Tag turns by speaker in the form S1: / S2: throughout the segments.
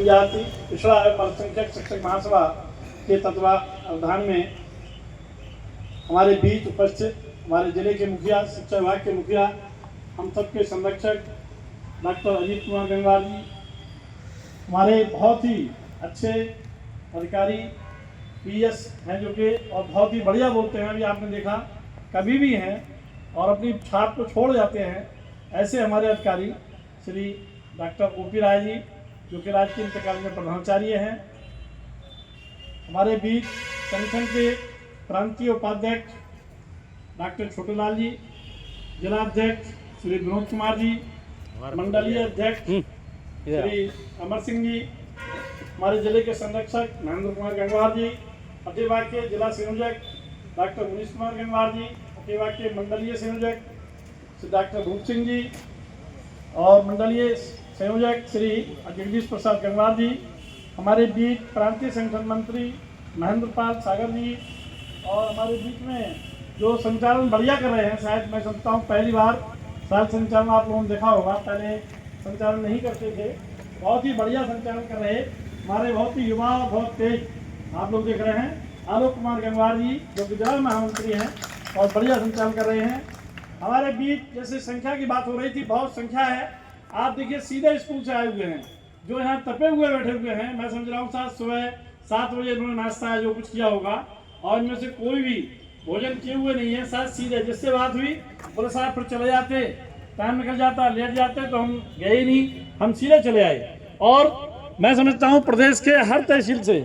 S1: जनजाति पिछड़ा एवं अल्पसंख्यक शिक्षक महासभा के तत्वावधान में हमारे बीच उपस्थित हमारे जिले के मुखिया, शिक्षा विभाग के मुखिया, हम सबके संरक्षक डॉक्टर अजीत कुमार गंगवार जी, हमारे बहुत ही अच्छे अधिकारी पीएस हैं जो कि और बहुत ही बढ़िया बोलते हैं, अभी आपने देखा कभी भी हैं और अपनी छाप को छोड़ जाते हैं। ऐसे हमारे अधिकारी श्री डॉक्टर ओपी राय जी जो कि राजकीय इंटर कॉलेज में प्रधानाचार्य हैं। हमारे बीच संगठन के प्रांतीय उपाध्यक्ष डॉक्टर छोटूलाल जी, जिला अध्यक्ष श्री विनोद कुमार जी, मंडलीय अध्यक्ष श्री अमर सिंह जी, हमारे जिले के संरक्षक महेंद्र कुमार गंगवार जी, अतिवा के जिला संयोजक डॉक्टर मुनीश कुमार गंगवार जी, अतिवा के मंडलीय संयोजक श्री डॉक्टर भूप सिंह जी और मंडलीय संयोजक श्री जगदीश प्रसाद गंगवार जी, हमारे बीच प्रांतीय संगठन मंत्री महेंद्र पाल सागर जी, और हमारे बीच में जो संचालन बढ़िया कर रहे हैं, शायद मैं समझता हूँ पहली बार शायद संचालन आप लोगों ने देखा होगा, पहले संचालन नहीं करते थे, बहुत ही बढ़िया संचालन कर रहे हमारे बहुत ही युवा और बहुत तेज आप लोग देख रहे हैं आलोक कुमार गंगवार जी जो कि जिला महामंत्री हैं और बढ़िया संचालन कर रहे हैं। हमारे बीच जैसे संख्या की बात हो रही थी, बहुत संख्या है। आप देखिए सीधे स्कूल से आए हुए हैं जो यहाँ तपे हुए बैठे हुए हैं। मैं समझ रहा हूँ सुबह 7 बजे इन्होंने नाश्ता है जो कुछ किया होगा और इनमें से कोई भी भोजन किए हुए नहीं है। साथ सीधे जिससे बात हुई बोले साहब फिर चले जाते, टाइम निकल जाता, लेट जाते, तो हम गए ही नहीं, हम सीधे चले आए। और मैं समझता हूँ प्रदेश के हर तहसील से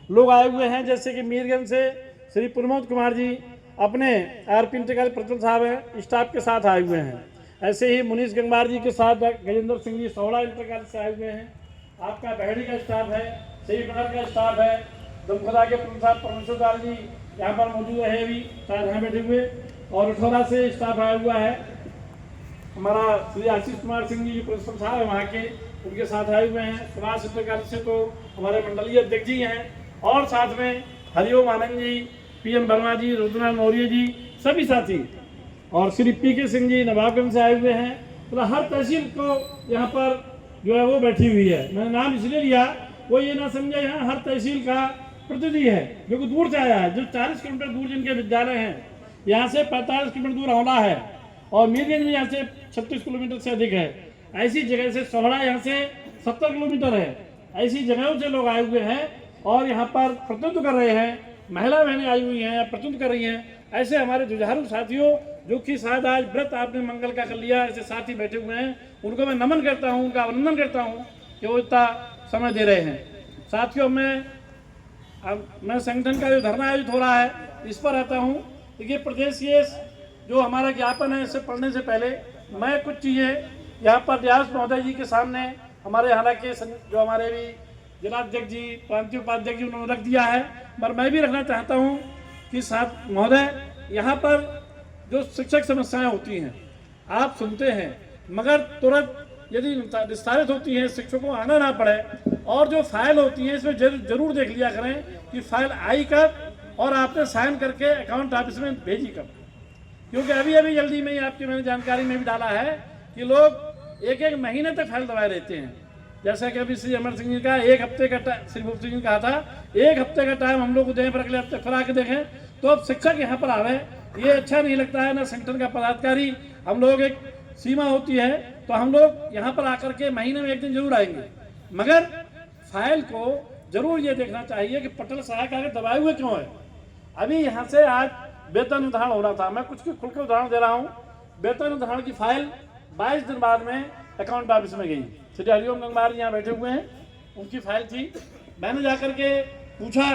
S1: लोग आए हुए हैं, जैसे कि मीरगंज से श्री प्रमोद कुमार जी अपने आरपी इंटर कॉलेज प्रतिनिधि साहब हैं, स्टाफ के साथ आए हुए हैं। ऐसे ही मुनीश गंगवार जी के साथ गजेंद्र सिंह जी सोहड़ा इंटर कॉलेज से आए हुए हैं। आपका बहड़ी का स्टाफ है, श्रीनगर का स्टाफ है, दुमखदा के साहब परमेश्वर दाल जी यहाँ पर मौजूद है, भी शायद यहाँ बैठे हुए, और उठौरा से स्टाफ आया हुआ है। हमारा श्री आशीष कुमार सिंह जी जो प्रिंसिपल साहब है वहाँ के, उनके साथ आए हुए हैं। सुभाष इंटर कॉलेज से तो हमारे मंडलीय अध्यक्ष जी हैं, और साथ में हरिओम आनंद जी, PM वर्मा जी, रुद्रनाथ मौर्य जी, सभी साथी, और श्री PK सिंह जी नवाबगंज से आए हुए हैं। मतलब हर तहसील को यहाँ पर जो है वो बैठी हुई है। मैंने नाम इसलिए लिया, वो ये ना समझे यहाँ हर तहसील का प्रतिनिधि है जो कि दूर से आया है। जो 40 किलोमीटर दूर जिनके विद्यालय हैं, यहाँ से 45 किलोमीटर दूर औला है, और मीरगंज में यहाँ से 36 किलोमीटर से अधिक है। ऐसी जगह से सोहड़ा यहाँ से 70 किलोमीटर है। ऐसी जगहों से लोग आए हुए हैं और यहाँ पर प्रतिनिधित्व कर रहे हैं। महिला बहनें आई हुई हैं, प्रतिनिधित्व कर रही हैं। ऐसे हमारे जुझारू साथियों जो कि शायद आज व्रत आपने मंगल का कर लिया, ऐसे साथी बैठे हुए हैं, उनको मैं नमन करता हूँ, उनका अभिनंदन करता हूँ कि वो इतना समय दे रहे हैं। साथियों मैं संगठन का जो धरना आयोजित हो रहा है इस पर आता हूँ। देखिए प्रदेश के जो हमारा ज्ञापन है, इससे पढ़ने से पहले मैं कुछ चीज़ें यहाँ पर व्यास महोदय जी के सामने, हमारे हालांकि जो हमारे भी जिलाध्यक्ष जी, प्रांतीय उपाध्यक्ष जी, उन्होंने रख दिया है, पर मैं भी रखना चाहता हूँ कि साथ महोदय यहाँ पर जो शिक्षक समस्याएं होती हैं आप सुनते हैं, मगर तुरंत यदि विस्तारित होती हैं, शिक्षकों को आना ना पड़े, और जो फाइल होती है इसमें जरूर देख लिया करें कि फाइल आई कब और आपने साइन करके अकाउंट ऑफिस में भेजी कब। क्योंकि अभी जल्दी में ही आपकी मैंने जानकारी में भी डाला है कि लोग एक महीने तक फाइल दबाए रहते हैं। जैसा कि अभी श्री अमर सिंह जी का 1 हफ्ते का श्री भूप सिंह जी कहा था 1 हफ्ते का टाइम हम लोग को दें, पर अगले हफ्ते फिर आके देखें। तो अब शिक्षक यहाँ पर आवे, ये अच्छा नहीं लगता है ना। संगठन का पदाधिकारी, हम लोग एक सीमा होती है, तो हम लोग यहाँ पर आकर के महीने में 1 दिन जरूर आएंगे, मगर फाइल को जरूर ये देखना चाहिए कि पटल सहायक आगे दबाए हुए क्यों है। अभी यहाँ से आज वेतन उदाहरण हो रहा था, मैं कुछ खुलकर उदाहरण दे रहा हूँ। वेतन उदाहरण की फाइल 22 दिन बाद में अकाउंट ऑफिस में गई। श्री हरिओम गंगवार यहाँ बैठे हुए हैं, उनकी फाइल थी। मैंने जाकर के पूछा,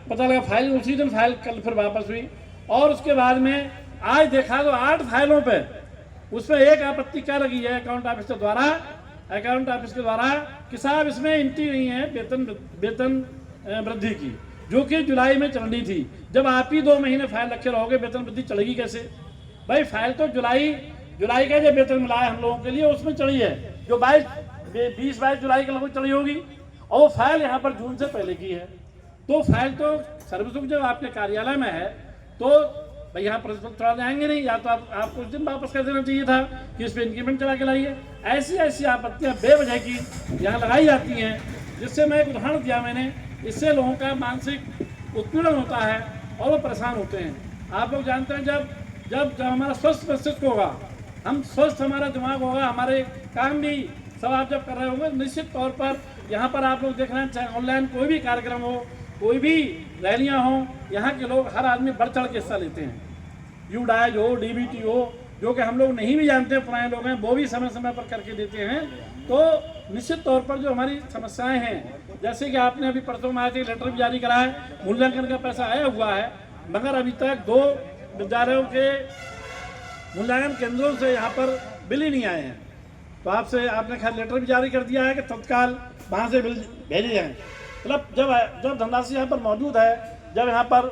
S1: पता लगा फाइल उसी दिन फाइल कल फिर वापस हुई, और उसके बाद में आज देखा तो 8 फाइलों पे उसमें एक आपत्ति क्या लगी है अकाउंट ऑफिस के द्वारा कि साहब इसमें एंट्री नहीं है वेतन वृद्धि की, जो कि जुलाई में चलनी थी। जब आप ही 2 महीने फाइल रखे रहोगे, वेतन वृद्धि चलेगी कैसे भाई? फाइल तो जुलाई का जो वेतन मिला है हम लोगों के लिए उसमें चली है, जो 20-22 जुलाई के लगभग चली होगी, और वो फाइल यहाँ पर जून से पहले की है। तो फाइल तो सर्वसुख जब आपके कार्यालय में है तो भाई यहाँ प्रिंसिपल थोड़ा जाएंगे नहीं, या तो आपको उस दिन वापस कर देना चाहिए था कि इस पर इंक्रीमेंट चला के लाइए। ऐसी आपत्तियाँ बेवजह की यहाँ लगाई जाती हैं, जिससे मैं एक उदाहरण दिया मैंने, इससे लोगों का मानसिक उत्पीड़न होता है और वो परेशान होते हैं। आप लोग जानते हैं जब जब जब हमारा स्वस्थ मस्तिष्क होगा, हम स्वस्थ हमारा दिमाग होगा, हमारे काम भी सब आप जब कर रहे होंगे, निश्चित तौर पर यहाँ पर आप लोग देख रहे हैं, चाहे ऑनलाइन कोई भी कार्यक्रम हो, कोई भी रैलियाँ हों, यहाँ के लोग हर आदमी बढ़ चढ़ के हिस्सा लेते हैं। यूडाइज हो, डीबीटी हो, जो कि हम लोग नहीं भी जानते, पुराने लोग हैं, वो भी समय समय पर करके देते हैं। तो निश्चित तौर पर जो हमारी समस्याएं हैं, जैसे कि आपने अभी परसों में आए थे, लेटर भी जारी करा है, मूल्यांकन का पैसा आया हुआ है, मगर अभी तक 2 विद्यालयों के मूल्यांकन केंद्रों से यहाँ पर बिल ही नहीं आए हैं। तो आपने खैर लेटर भी जारी कर दिया है कि तत्काल वहाँ से बिल भेजे जाएँ। मतलब जब धनराशि यहाँ पर मौजूद है, जब यहाँ पर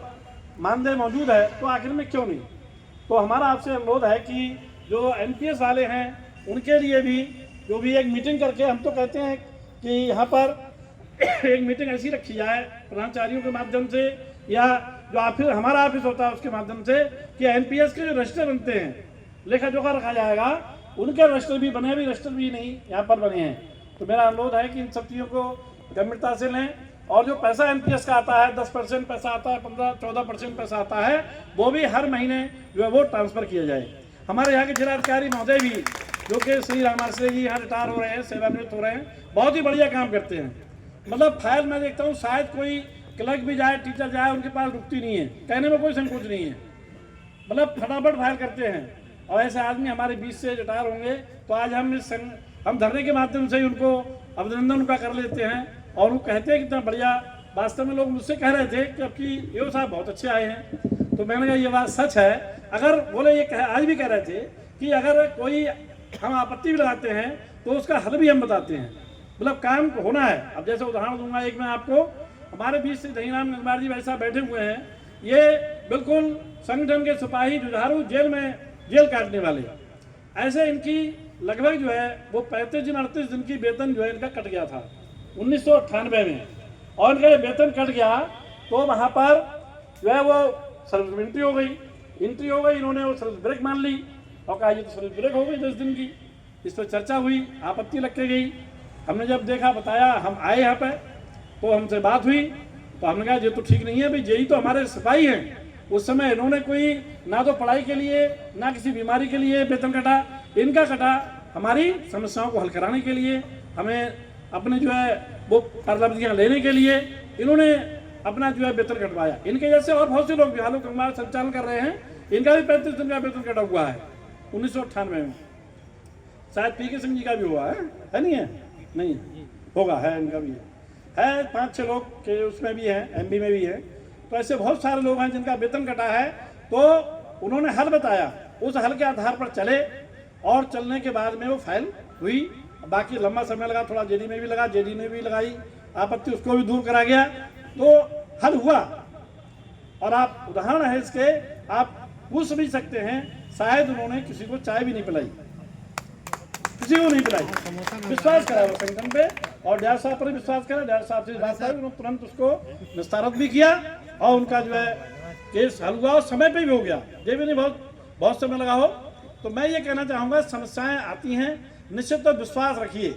S1: मानदेय मौजूद है, तो आखिर में क्यों नहीं। तो हमारा आपसे अनुरोध है कि जो एनपीएस वाले हैं उनके लिए भी जो भी एक मीटिंग करके, हम तो कहते हैं कि यहाँ पर एक मीटिंग ऐसी रखी जाए प्राचार्यों के माध्यम से, या जो हमारा ऑफिस होता है उसके माध्यम से, कि एनपीएस के जो रजिस्टर बनते हैं, लेखा जोखा रखा जाएगा, उनके रजिस्टर भी बने, भी रजिस्टर भी नहीं यहाँ पर बने हैं। तो मेरा अनुरोध है कि इन सब चीज़ों को गंभीरता से लें, और जो पैसा एनपीएस का आता है, 10% पैसा आता है, 15-14% पैसा आता है, वो भी हर महीने जो है वो ट्रांसफ़र किया जाए। हमारे यहाँ के जिलाधिकारी महोदय भी, जो कि श्री रामाश्रय जी यहाँ रिटायर हो रहे हैं, सेवानिवृत्त हो रहे हैं, बहुत ही बढ़िया काम करते हैं। मतलब फाइल मैं देखता हूँ, शायद कोई क्लर्क भी जाए, टीचर जाए, उनके पास रुकती नहीं है, कहने में कोई संकोच नहीं है, मतलब फटाफट फाइल करते हैं। और ऐसे आदमी हमारे बीच से रिटायर होंगे, तो आज हम धरने के माध्यम से ही उनको अभिनंदन उनका कर लेते हैं, और वो कहते हैं कितना बढ़िया। वास्तव में लोग मुझसे कह रहे थे कि आपकी यो साहब बहुत अच्छे आए हैं, तो मैंने कहा ये बात सच है। अगर बोले ये आज भी कह रहे थे कि अगर कोई हम आपत्ति भी लगाते हैं तो उसका हल भी हम बताते हैं, मतलब काम होना है। अब जैसे उदाहरण दूंगा एक मैं आपको, हमारे बीच से दहीराम गंगवार जी वैसा बैठे हुए हैं, ये बिल्कुल संगठन के सिपाही, जुझारू, जेल काटने वाले। ऐसे इनकी लगभग जो है वो 35 दिन 38 दिन की वेतन जो है इनका कट गया था 1998 में, और इनका वेतन कट गया तो वहाँ पर जो है वो सर्विस एंट्री हो गई, इन्होंने वो सर्विस ब्रेक मान ली और कहा ये तो सर्विस ब्रेक हो गई 10 दिन की। इस पर चर्चा हुई, आपत्ति लग के गई। हमने जब देखा, बताया, हम आए यहाँ पे, तो हमसे बात हुई, तो हमने कहा ये तो ठीक नहीं है भाई, यही तो हमारे सिपाही हैं। उस समय इन्होंने कोई ना तो पढ़ाई के लिए, ना किसी बीमारी के लिए वेतन कटा, इनका कटा हमारी समस्याओं को हल कराने के लिए, हमें अपने जो है वो उपलब्धियाँ लेने के लिए इन्होंने अपना जो है वेतन कटवाया। इनके जैसे और बहुत से लोग भी आलोक गंगवार संचालन कर रहे हैं, इनका भी 35 दिन का वेतन कटा हुआ है 1998 में। शायद पी के सिंह जी का भी हुआ है नहीं है? नहीं होगा, है, इनका भी है 5-6 लोग के उसमें भी हैं, एमबी में भी है। तो ऐसे बहुत सारे लोग हैं जिनका वेतन कटा है, तो उन्होंने हल बताया, उस हल के आधार पर चले, और चलने के बाद में वो फाइल हुई। बाकी लंबा समय लगा, थोड़ा जेडी में भी लगा, जेडी ने भी लगाई आपत्ति, उसको भी दूर करा गया, तो हल हुआ। और आप उदाहरण है इसके, आप पूछ भी सकते हैं, शायद उन्होंने किसी को चाय भी नहीं पिलाई, किसी को नहीं पिलाई, विश्वास करा वो संगठन पे, और डैड साहब पर विश्वास करा। डैड साहब से बात आई, उन्होंने तुरंत उसको निस्तारित भी किया, और उनका जो है केस हल हुआ, और समय पे भी हो गया, ये भी नहीं बहुत समय लगा हो। तो मैं ये कहना चाहूँगा, समस्याएं आती हैं, निश्चित तो विश्वास रखिए।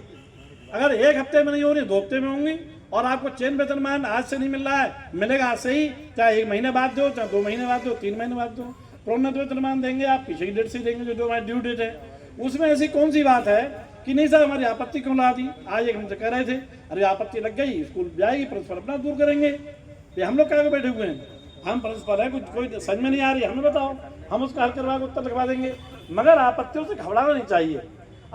S1: अगर 1 हफ्ते में नहीं हो रही, 2 हफ्ते में होंगी, और आपको चयन वेतनमान आज से नहीं मिल रहा है, मिलेगा आज से ही, चाहे 1 महीने बाद दो, चाहे 2 महीने बाद दो, 3 महीने बाद दो। प्रोन्नत वेतनमान देंगे आप पीछे की डेट से देंगे, जो हमारी ड्यू डेट है। उसमें ऐसी कौन सी बात है कि नहीं साहब हमारी आपत्ति क्यों ला दी। आज एक हमसे कह रहे थे, अरे आपत्ति लग गई, स्कूल जाएगी, प्रिंसिपल अपना दूर करेंगे। ये हम लोग क्या बैठे हुए हैं, हम प्रिंसिपल है, कुछ कोई समझ में नहीं आ रही, हमें बताओ, हम उसका हल करवा के उत्तर लिखवा देंगे। मगर आपत्तियों से घबराना नहीं चाहिए।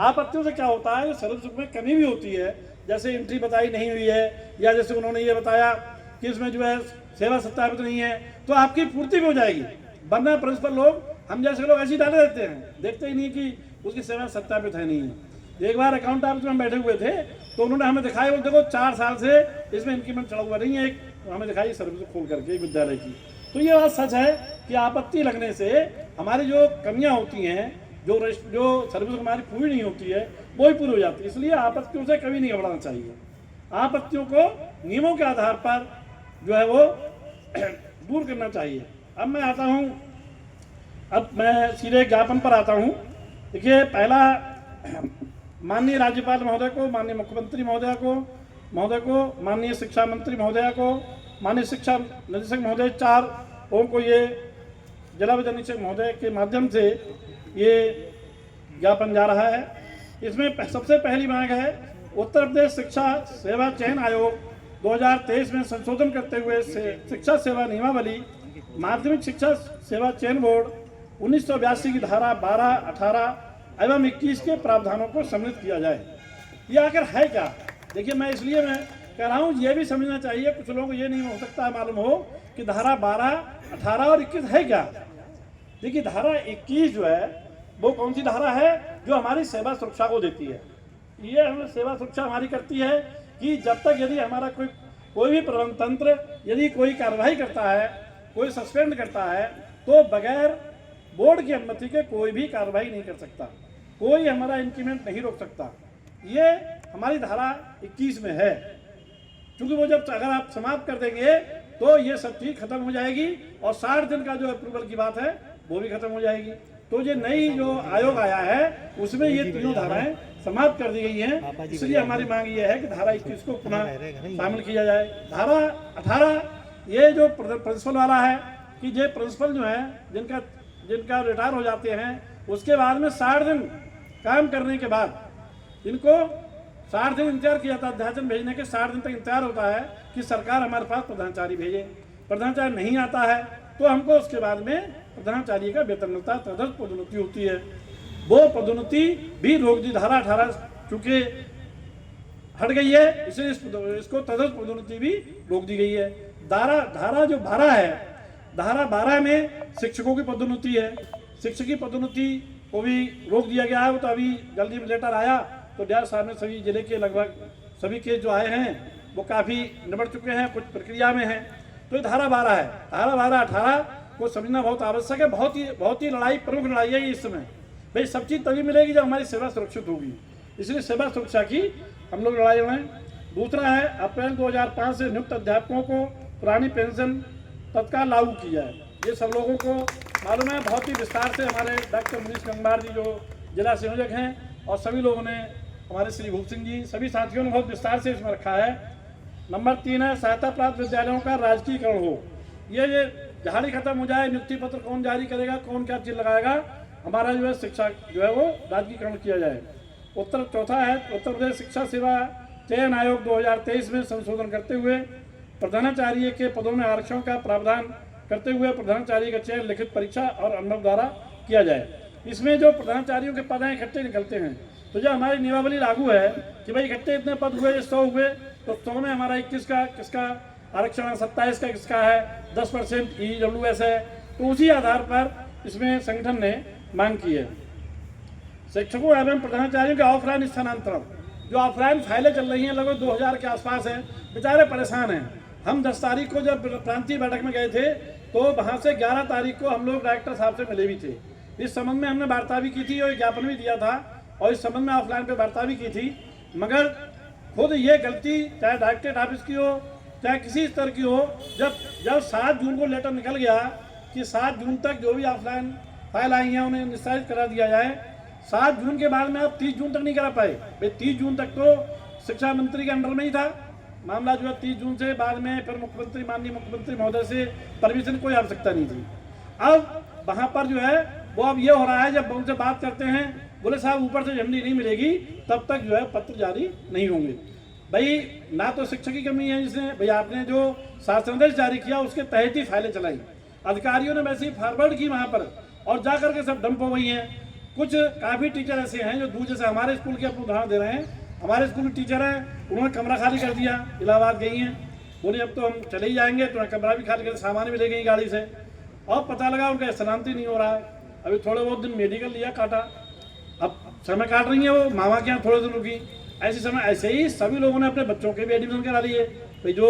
S1: आपत्तियों से क्या होता है, सर्विस में कमी भी होती है, जैसे एंट्री बताई नहीं हुई है, या जैसे उन्होंने ये बताया कि इसमें जो है सेवा सत्यापित नहीं है, तो आपकी पूर्ति भी हो जाएगी। वरना प्रिंसिपल लोग, हम जैसे लोग ऐसे डाले रहते हैं, देखते ही नहीं कि उसकी सेवा सत्यापित है नहीं है। एक बार अकाउंट ऑफिस में बैठे हुए थे, तो उन्होंने हमें दिखाया, बोल देखो 4 साल से इसमें इंक्रीमेंट चढ़ा हुआ नहीं है, एक हमें दिखाई सर्विस खोल करके एक विद्यालय की। तो ये बात सच है कि आपत्ति लगने से हमारी जो कमियां होती हैं, जो सर्विस हमारी पूरी नहीं होती है, वो ही पूरी हो जाती है। इसलिए आपत्तियों से कभी नहीं घबराना चाहिए। आपत्तियों को नियमों के आधार पर जो है वो दूर करना चाहिए। अब मैं आता हूँ, अब मैं सीधे ज्ञापन पर आता हूँ। देखिए, पहला माननीय राज्यपाल महोदय को, माननीय मुख्यमंत्री महोदय को महोदय को, माननीय शिक्षा मंत्री महोदया को, माननीय शिक्षा निदेशक महोदय 4 को ये जिला विद्यालय निरीक्षक महोदय के माध्यम से ये ज्ञापन जा रहा है। इसमें सबसे पहली मांग है उत्तर प्रदेश शिक्षा सेवा चयन आयोग 2023 में संशोधन करते हुए शिक्षा सेवा नियमावली माध्यमिक शिक्षा सेवा चयन बोर्ड 1982 की धारा 12, 18 एवं 21 के प्रावधानों को सम्मिलित किया जाए। ये आखिर है क्या? देखिए, मैं इसलिए कह रहा हूँ, ये भी समझना चाहिए, कुछ लोगों को ये नहीं हो सकता है मालूम हो कि धारा 12, 18 और 21 है क्या। देखिए, धारा 21 जो है वो कौन सी धारा है? जो हमारी सेवा सुरक्षा को देती है। ये हमें सेवा सुरक्षा हमारी करती है कि जब तक यदि हमारा कोई भी प्रबंध तंत्र यदि कोई कार्रवाई करता है, कोई सस्पेंड करता है, तो बगैर बोर्ड की अनुमति के कोई भी कार्रवाई नहीं कर सकता, कोई हमारा इंक्रीमेंट नहीं रोक सकता। ये हमारी धारा 21 में है। क्योंकि वो जब अगर आप समाप्त कर देंगे तो ये सब चीज खत्म हो जाएगी और 60 दिन का जो अप्रूवल की बात है वो भी खत्म हो जाएगी। तो ये नई जो आयोग आया है उसमें ये तीनों धाराएं समाप्त कर दी गई हैं। इसलिए हमारी मांग ये है कि धारा 21 को पुनः शामिल किया जाए। धारा 18 ये जो प्रिंसिपल वाला है कि ये प्रिंसिपल जो है जिनका रिटायर हो जाते हैं उसके बाद में 60 दिन काम करने के बाद इनको 60 दिन इंतजार किया जाता है। अध्याचन भेजने के 60 दिन तक इंतजार होता है कि सरकार हमारे पास प्रधानाचार्य भेजे। प्रधानाचार्य नहीं आता है तो हमको उसके बाद में प्रधानाचार्य का वेतन मिलता है, तदर्थ पदोन्नति होती है। वो पदोन्नति भी रोक दी। धारा 18 चूंकि हट गई है इसलिए इसको तदर्थ पदोन्नति भी रोक दी गई है। धारा जो 12 है, धारा 12 में शिक्षकों की पदोन्नति है। शिक्षक की पदोन्नति को भी रोक दिया गया है। वो तो अभी जल्दी में लेटर आया तो डीआर साहब ने सभी जिले के लगभग सभी केस जो आए हैं वो काफ़ी निबट चुके हैं, कुछ प्रक्रिया में हैं। तो ये धारा 12 है। धारा 12, 18 को समझना बहुत आवश्यक है। बहुत ही लड़ाई, प्रमुख लड़ाई है इस समय। भाई सब चीज़ तभी मिलेगी जब हमारी सेवा सुरक्षित होगी, इसलिए सेवा सुरक्षा की हम लोग लड़ाई लड़ें। दूसरा है अप्रैल 2005 से नियुक्त अध्यापकों को पुरानी पेंशन तत्काल लागू की जाए। ये सब लोगों को मालूम है। बहुत ही विस्तार से हमारे डॉक्टर मनीष गंगवार जी जो जिला संयोजक हैं और सभी लोगों ने, हमारे श्री भूप सिंह जी, सभी साथियों ने बहुत विस्तार से इसमें रखा है। नंबर 3 है सहायता प्राप्त विद्यालयों का राजकीयकरण हो। ये झाड़ी खत्म हो जाए, नियुक्ति पत्र कौन जारी करेगा, कौन क्या चीज लगाएगा, हमारा जो है शिक्षा जो है वो राजकीयकरण किया जाए। चौथा है उत्तर प्रदेश शिक्षा सेवा चयन आयोग 2023 में संशोधन करते हुए प्रधानाचार्य के पदों में आरक्षण का प्रावधान करते हुए प्रधानाचार्य का चयन लिखित परीक्षा और अनुभव द्वारा किया जाए। इसमें जो प्रधानाचार्यों के पद हैं इकट्ठे निकलते हैं, तो जो हमारी नियमावली लागू है कि भाई इकट्ठे इतने पद हुए, 100 हुए, तो 100 में हमारा 21 का किसका आरक्षण है, 27 का किसका है, 10% EWS है। तो उसी आधार पर इसमें संगठन ने मांग की है। शिक्षकों एवं प्रधानाचार्यों के ऑफलाइन स्थानांतरण, जो ऑफलाइन फाइलें चल रही हैं लगभग 2000 के आसपास हैं, बेचारे परेशान हैं। हम 10 तारीख को जब प्रांतीय बैठक में गए थे तो वहाँ से 11 तारीख को हम लोग डायरेक्टर साहब से मिले भी थे। इस संबंध में हमने वार्ता भी की थी और ज्ञापन भी दिया था और इस संबंध में ऑफलाइन पे वार्ता भी की थी। मगर खुद ये गलती चाहे डायरेक्टरेट ऑफिस की हो चाहे किसी स्तर की हो, जब 7 जून को लेटर निकल गया कि 7 जून तक जो भी ऑफलाइन फाइल आई हैं उन्हें निस्तारित करा दिया जाए। 7 जून के बाद में आप 30 जून तक नहीं करा पाए। भाई 30 जून तक तो शिक्षा मंत्री के अंडर में ही था मामला, जो है 30 जून से बाद में फिर मुख्यमंत्री, माननीय मुख्यमंत्री महोदय से परमिशन कोई आवश्यकता नहीं थी। अब वहाँ पर जो है वो अब ये हो रहा है, जब उनसे बात करते हैं बोले साहब ऊपर से झंडी नहीं मिलेगी तब तक जो है पत्र जारी नहीं होंगे। भाई ना तो शिक्षक की कमी है, जिसने भाई आपने जो शासनादेश जारी किया उसके तहत ही फाइलें चलाई, अधिकारियों ने वैसे ही फॉरवर्ड की वहाँ पर और जा करके सब डंप हो गई हैं। कुछ काफ़ी टीचर ऐसे हैं जो दूसरे से, हमारे स्कूल के अपने उदाहरण दे रहे हैं, हमारे स्कूल के टीचर हैं, उन्होंने कमरा खाली कर दिया, इलाहाबाद गई हैं, बोले अब तो हम चले ही जाएंगे, तो कमरा भी खाली कर, सामान भी ले गई गाड़ी से, और पता लगा उनका स्थानांतरित नहीं हो रहा है। अभी थोड़े बहुत दिन मेडिकल लिया, काटा, अब समय काट रही है वो मामा के यहाँ थोड़े दिनों की। ऐसे समय ऐसे ही सभी लोगों ने अपने बच्चों के भी एडमिशन करा लिए। भाई जो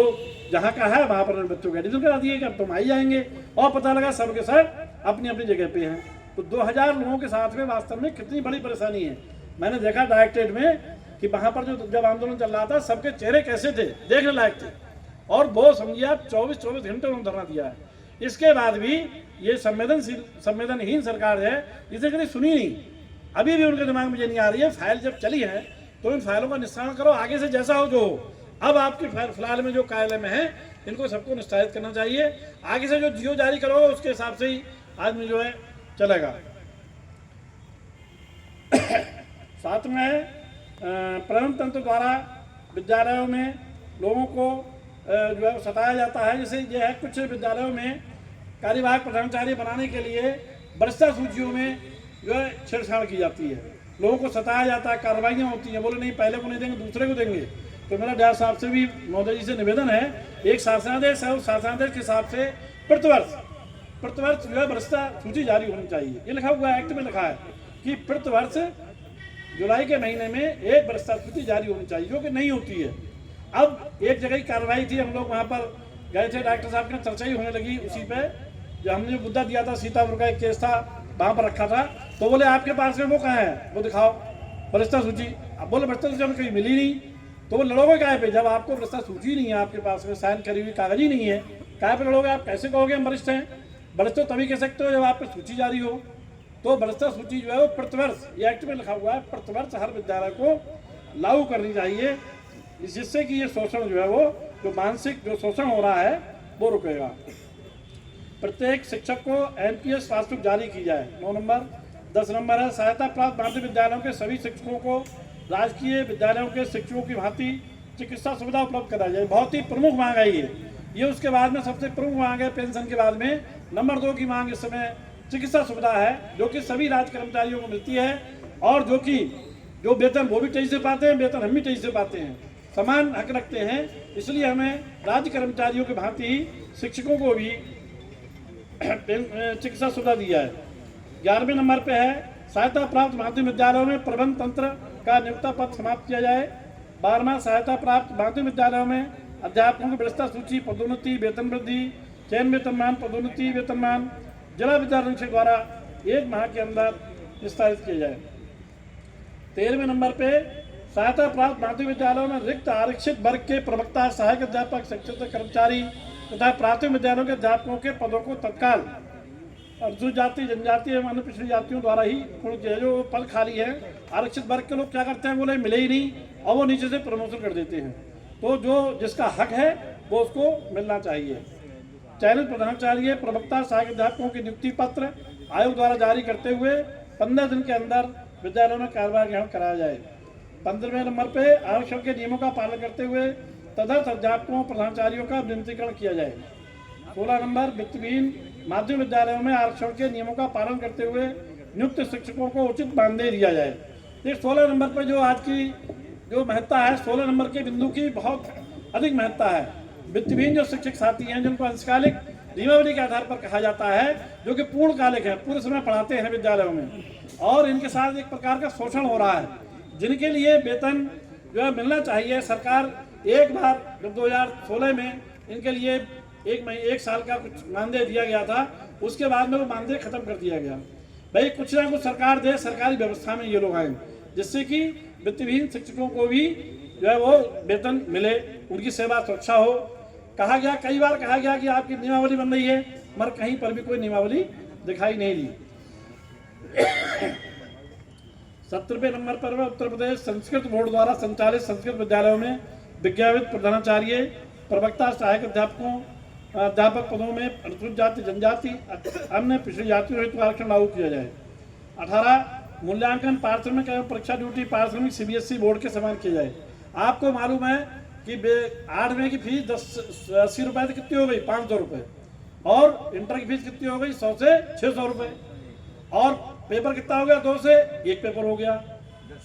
S1: जहाँ का है वहाँ पर बच्चों के एडमिशन करा दिए कि अब तुम आई जाएंगे, और पता लगा सब के सब अपनी अपनी जगह पे हैं। तो 2000 लोगों के साथ में वास्तव में कितनी बड़ी परेशानी है। मैंने देखा डायरेक्टरेट में कि वहाँ पर जो जब आंदोलन चल रहा था सबके चेहरे कैसे थे, देखने लायक थे, और वो समझिए आप 24 घंटे उन्होंने धरना दिया है। इसके बाद भी ये संवेदनहीन सरकार है, जिसे कभी सुनी नहीं। अभी भी उनके दिमाग में ये नहीं आ रही है, फाइल जब चली है तो इन फाइलों का निस्तारण करो, आगे से जैसा हो जो हो। अब आपके फिलहाल में जो कार्यालय में है इनको सबको निस्तारित करना चाहिए। आगे से जो जियो जारी करोगे उसके हिसाब से ही आदमी जो है चलेगा। साथ में प्रबंधन तंत्र द्वारा विद्यालयों में लोगों को जो है सताया जाता है। जैसे ये है, कुछ विद्यालयों में कार्यवाहक प्रधानाचार्य बनाने के लिए भ्रष्टा सूचियों में जो है छेड़छाड़ की जाती है, लोगों को सताया जाता है, कार्रवाइयाँ होती हैं, बोले नहीं पहले को नहीं देंगे दूसरे को देंगे। तो मेरा डीआर साहब से भी महोदय जी से निवेदन है, एक शासनादेश है, उस शासनादेश के हिसाब से प्रतिवर्ष जो है भ्रष्टा सूची जारी होनी चाहिए। ये लिखा हुआ है, एक्ट में लिखा है कि प्रतिवर्ष जुलाई के महीने में एक भ्रष्टा सूची जारी होनी चाहिए, जो कि नहीं होती है। अब एक जगह की कार्रवाई थी, हम लोग वहाँ पर गए थे, डॉक्टर साहब की चर्चा ही होने लगी उसी पे, जो हमने जो मुद्दा दिया था सीतापुर का एक केस था वहाँ पर रखा था। तो बोले आपके पास में वो कहाँ है, वो दिखाओ भ्रष्टा सूची। अब बोले भ्रष्टा सूची हमें कहीं मिली नहीं। तो वो लड़ोगे कहाँ पे, जब आपको भ्रष्टा सूची नहीं है, आपके पास में साइन करी हुई कागज ही नहीं है, कहाँ पे लड़ोगे आप? कैसे कहोगे हम वरिष्ठ हैं? वरिष्ठ तो तभी कह सकते हो जब आप पे सूची जारी हो। तो भ्रष्टा सूची जो है वो प्रतिवर्ष, ये एक्ट में लिखा हुआ है, प्रतिवर्ष हर विद्यालय को लागू करनी चाहिए, जिससे कि ये शोषण जो है वो जो मानसिक जो शोषण हो रहा है वो रुकेगा। प्रत्येक शिक्षक को एनपीएस पासबुक जारी की जाए। 9 नंबर। 10 नंबर है, सहायता प्राप्त माध्यमिक विद्यालयों के सभी शिक्षकों को राजकीय विद्यालयों के शिक्षकों की भांति चिकित्सा सुविधा उपलब्ध कराई जाए। बहुत ही प्रमुख मांग है ये उसके बाद में सबसे प्रमुख मांग है पेंशन के बाद में। नंबर 2 की मांग इस समय चिकित्सा सुविधा है, जो कि सभी राज्य कर्मचारियों को मिलती है, और जो वेतन वो भी तेजी से पाते हैं, वेतन हम भी तेजी से पाते हैं, समान हक रखते हैं। इसलिए हमें राज्य कर्मचारियों की भांति ही शिक्षकों को भी चिकित्सा सुविधा दिया है। 11वें नंबर पे है, सहायता प्राप्त माध्यमिक विद्यालयों में प्रबंध तंत्र का नियुक्ता पद समाप्त किया जाए। 12वां, सहायता प्राप्त माध्यमिक विद्यालयों में अध्यापकों की व्यवस्था सूची, पदोन्नति, वेतन वृद्धि, चयन वेतनमान, पदोन्नति वेतनमान जिला विद्यालय शिक्षक द्वारा 1 माह के अंदर विस्तारित किया जाए। 13वें नंबर पे, सहायता प्राप्त माध्यमिक विद्यालयों में रिक्त आरक्षित वर्ग के प्रवक्ता, सहायक अध्यापक, शिक्षक कर्मचारी तथा प्राथमिक विद्यालयों के अध्यापकों के पदों को तत्काल अनुसूचित जाति, जनजाति एवं अन्य पिछड़ी जातियों द्वारा ही पूर्ण किया। जो पद खाली है आरक्षित वर्ग के लोग क्या करते हैं, बोले मिले ही नहीं, और वो नीचे से प्रमोशन कर देते हैं। तो जो जिसका हक है वो उसको मिलना चाहिए। चयनित प्रधानाचार्य, प्रवक्ता, सहायक अध्यापकों के नियुक्ति पत्र आयोग द्वारा जारी करते हुए 15 दिन के अंदर विद्यालयों में कार्यवाही ग्रहण कराया जाए। 15वें नंबर पे, आरक्षण के नियमों का पालन करते हुए तदर्थ अध्यापकों, प्रधानाचार्यों का विनियमितीकरण किया जाए। 16 नंबर, वित्तविहीन माध्यमिक विद्यालयों में आरक्षण के नियमों का पालन करते हुए नियुक्त शिक्षकों को उचित मानदेय दिया जाए। ये 16 नंबर पर जो आज की जो महत्ता है, 16 नंबर के बिंदु की बहुत अधिक महत्ता है। वित्तविहीन जो शिक्षक साथी हैं, जिनको अंशकालिक नियमावली के आधार पर कहा जाता है, जो कि पूर्णकालिक है, पूरे समय पढ़ाते हैं विद्यालयों में, और इनके साथ एक प्रकार का शोषण हो रहा है, जिनके लिए वेतन जो है मिलना चाहिए। सरकार एक बार जब 2016 में इनके लिए एक साल का कुछ मानदेय दिया गया था, उसके बाद में वो मानदेय खत्म कर दिया गया। भाई कुछ ना कुछ सरकार दे, सरकारी व्यवस्था में ये लोग आए, जिससे कि वित्तविहीन शिक्षकों को भी जो है वो वेतन मिले, उनकी सेवा सुरक्षा हो। कहा गया, कई बार कहा गया कि आपकी नियमावली बन रही है, मगर कहीं पर भी कोई नियमावली दिखाई नहीं दी। 17वें नंबर पर उत्तर प्रदेश संस्कृत बोर्ड द्वारा संचालित संस्कृत विद्यालयों में विज्ञापित प्रधानाचार्य, प्रवक्ता, सहायक अध्यापक पदों में अनुसूचित जाति, जनजाति, अन्य पिछड़ी जातियों हेतु आरक्षण लागू किया जाए। 18, मूल्यांकन पारिश्रमिक एवं परीक्षा ड्यूटी पारिश्रमिक सीबीएसई बोर्ड के समान किया जाए। आपको मालूम है कि 8वें की फीस 80 रुपए से कितनी हो गई, 500 रुपये, और इंटर की फीस कितनी हो गई, 100 से 600 रुपये, और पेपर कितना हो गया, 2 से 1 पेपर हो गया।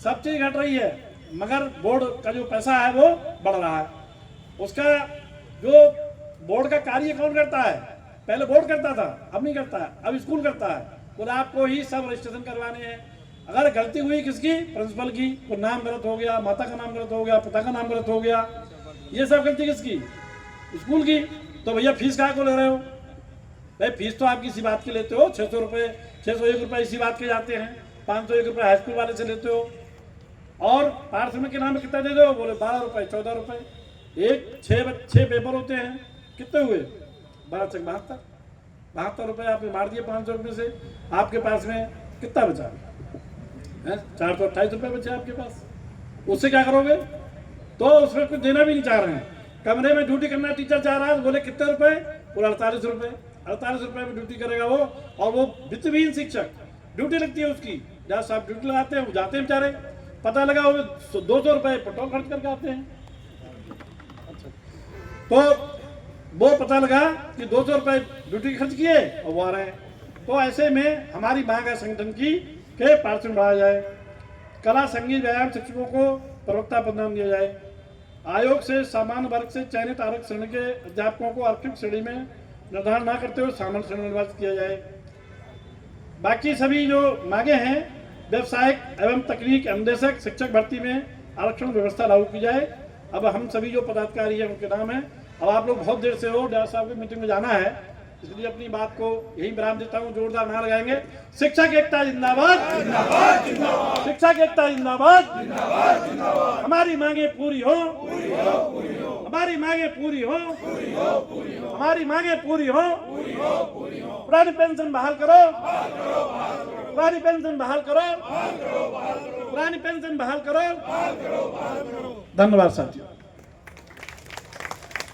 S1: सब चीज़ घट रही है, मगर बोर्ड का जो पैसा है वो बढ़ रहा है। उसका जो बोर्ड का कार्य कौन करता है, पहले बोर्ड करता था, अब नहीं करता है, अब स्कूल करता है। तो आपको ही सब रजिस्ट्रेशन करवाने हैं। अगर गलती हुई किसकी, प्रिंसिपल की, तो नाम गलत हो गया, माता का नाम गलत हो गया, पिता का नाम गलत हो गया, ये सब गलती किसकी, स्कूल की। तो भैया फीस कहाँ को ले रहे हो भाई? फीस तो आपकी इसी बात की लेते हो, 600 रुपये, 601 रुपये इसी बात के जाते हैं, 501 रुपये हाई स्कूल वाले से लेते हो, और पारिश्रमिक के नाम पे कितना दे दो, बोले 12 रुपये, 14 रुपये। एक 6 पेपर होते हैं, कितने हुए, 12 से 72 रुपये आपने मार दिए 500 रुपये से। आपके पास में कितना बचा है, 428 रुपये बचे आपके पास। उससे क्या करोगे? तो उसमें कुछ देना भी नहीं चाह रहे हैं। कमरे में ड्यूटी करना टीचर चाह रहा है, बोले कितने रुपए, बोले 48 रुपए। 48 रुपए में ड्यूटी करेगा वो, और वो वित्तहीन शिक्षक, ड्यूटी लगती है उसकी, जहाँ साहब ड्यूटी लगाते हैं वो जाते हैं बेचारे, पता लगा वो 200 रुपए पेट्रोल खर्च करके आते हैं। तो वो पता लगा कि 200 रुपए ड्यूटी खर्च किए और वो आ रहे हैं। तो ऐसे में हमारी मांग है संगठन की के पार्षण बढ़ाया जाए, कला संगीत व्यायाम शिक्षकों को प्रवक्ता पदनाम दिया जाए, आयोग से सामान्य वर्ग से चयनित आरक्षण श्रेणी के अध्यापकों को आर्थिक श्रेणी में निर्धारण न करते हुए सामान्य श्रेणी निर्वाचित किया जाए। बाकी सभी जो मांगे हैं, व्यवसायिक एवं तकनीक अनुदेशक शिक्षक भर्ती में आरक्षण व्यवस्था लागू की जाए। अब हम सभी जो पदाधिकारी हैं उनके नाम है। अब आप लोग बहुत देर से हो, डॉक्टर साहब की मीटिंग में जाना है, इसलिए अपनी बात को यही विराम देता हूँ। जोरदार नारा लगाएंगे, शिक्षक एकता जिंदाबाद, शिक्षक एकता जिंदाबाद, हमारी मांगे पूरी हो, हमारी मांगे पूरी हो, हमारी मांगे पूरी हो। पुरानी पेंशन बहाल करो, पुरानी पेंशन बहाल करो, पुरानी पेंशन बहाल करो। धन्यवाद साथियों।